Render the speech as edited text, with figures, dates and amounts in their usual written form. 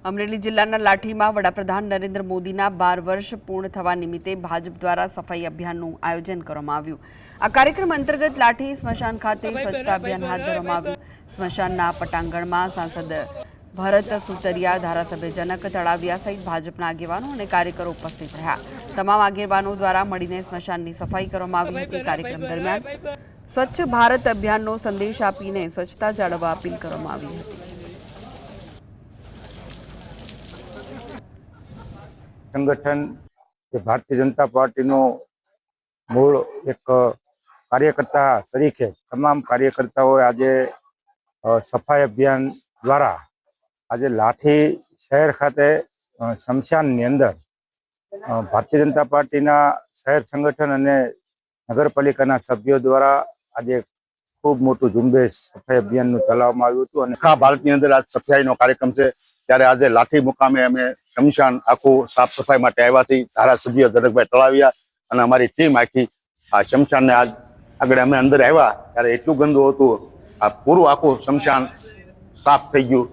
અમરેલી જિલ્લાના લાઠીમાં વડાપ્રધાન નરેન્દ્ર મોદીના 12 વર્ષ પૂર્ણ થવા નિમિત્તે ભાજપ દ્વારા સફાઈ અભિયાનનું આયોજન કરવામાં આવ્યું। આ કાર્યક્રમ અંતર્ગત લાઠી સ્મશાન ખાતે સ્વચ્છતા અભિયાન હાથ ધરવામાં આવ્યું। સ્મશાનના પટાંગણમાં સાંસદ ભરત સુતરિયા, ધારાસભ્ય જનક તળાવિયા સહિત ભાજપના આગેવાનો અને કાર્યકરો ઉપસ્થિત રહ્યા। તમામ આગેવાનો દ્વારા મળીને સ્મશાનની સફાઈ કરવામાં આવી હતી। કાર્યક્રમ દરમિયાન સ્વચ્છ ભારત અભિયાનનો સંદેશ આપીને સ્વચ્છતા જાળવવા અપીલ કરવામાં આવી હતી। संगठन के भारतीय जनता पार्टी नो मूल एक कार्यकर्ता तरीके तमाम कार्यकर्ताओं आज सफाई अभियान द्वारा आज लाठी शहर खाते शमशान अंदर भारतीय जनता पार्टी शहर संगठन और नगरपालिका सभ्यों द्वारा आज खूब मोटू झुंबेश सफाई अभियान चलाववामां आव्युं हतुं। आखा भारतनी अंदर आज सफाई नो कार्यक्रम है त्यारे आज लाठी मुकामे अमे शमशान आखू साफ सफाई माटे आव्या छीए। धारासभ्य जनकभाई तळाविया अने अमारी टीम आखी आ शमशान ने आज आगळ अमे अंदर आव्या त्यारे एटलुं गंदु हतुं आ पूरुं आखुं शमशान साफ थई गयुं।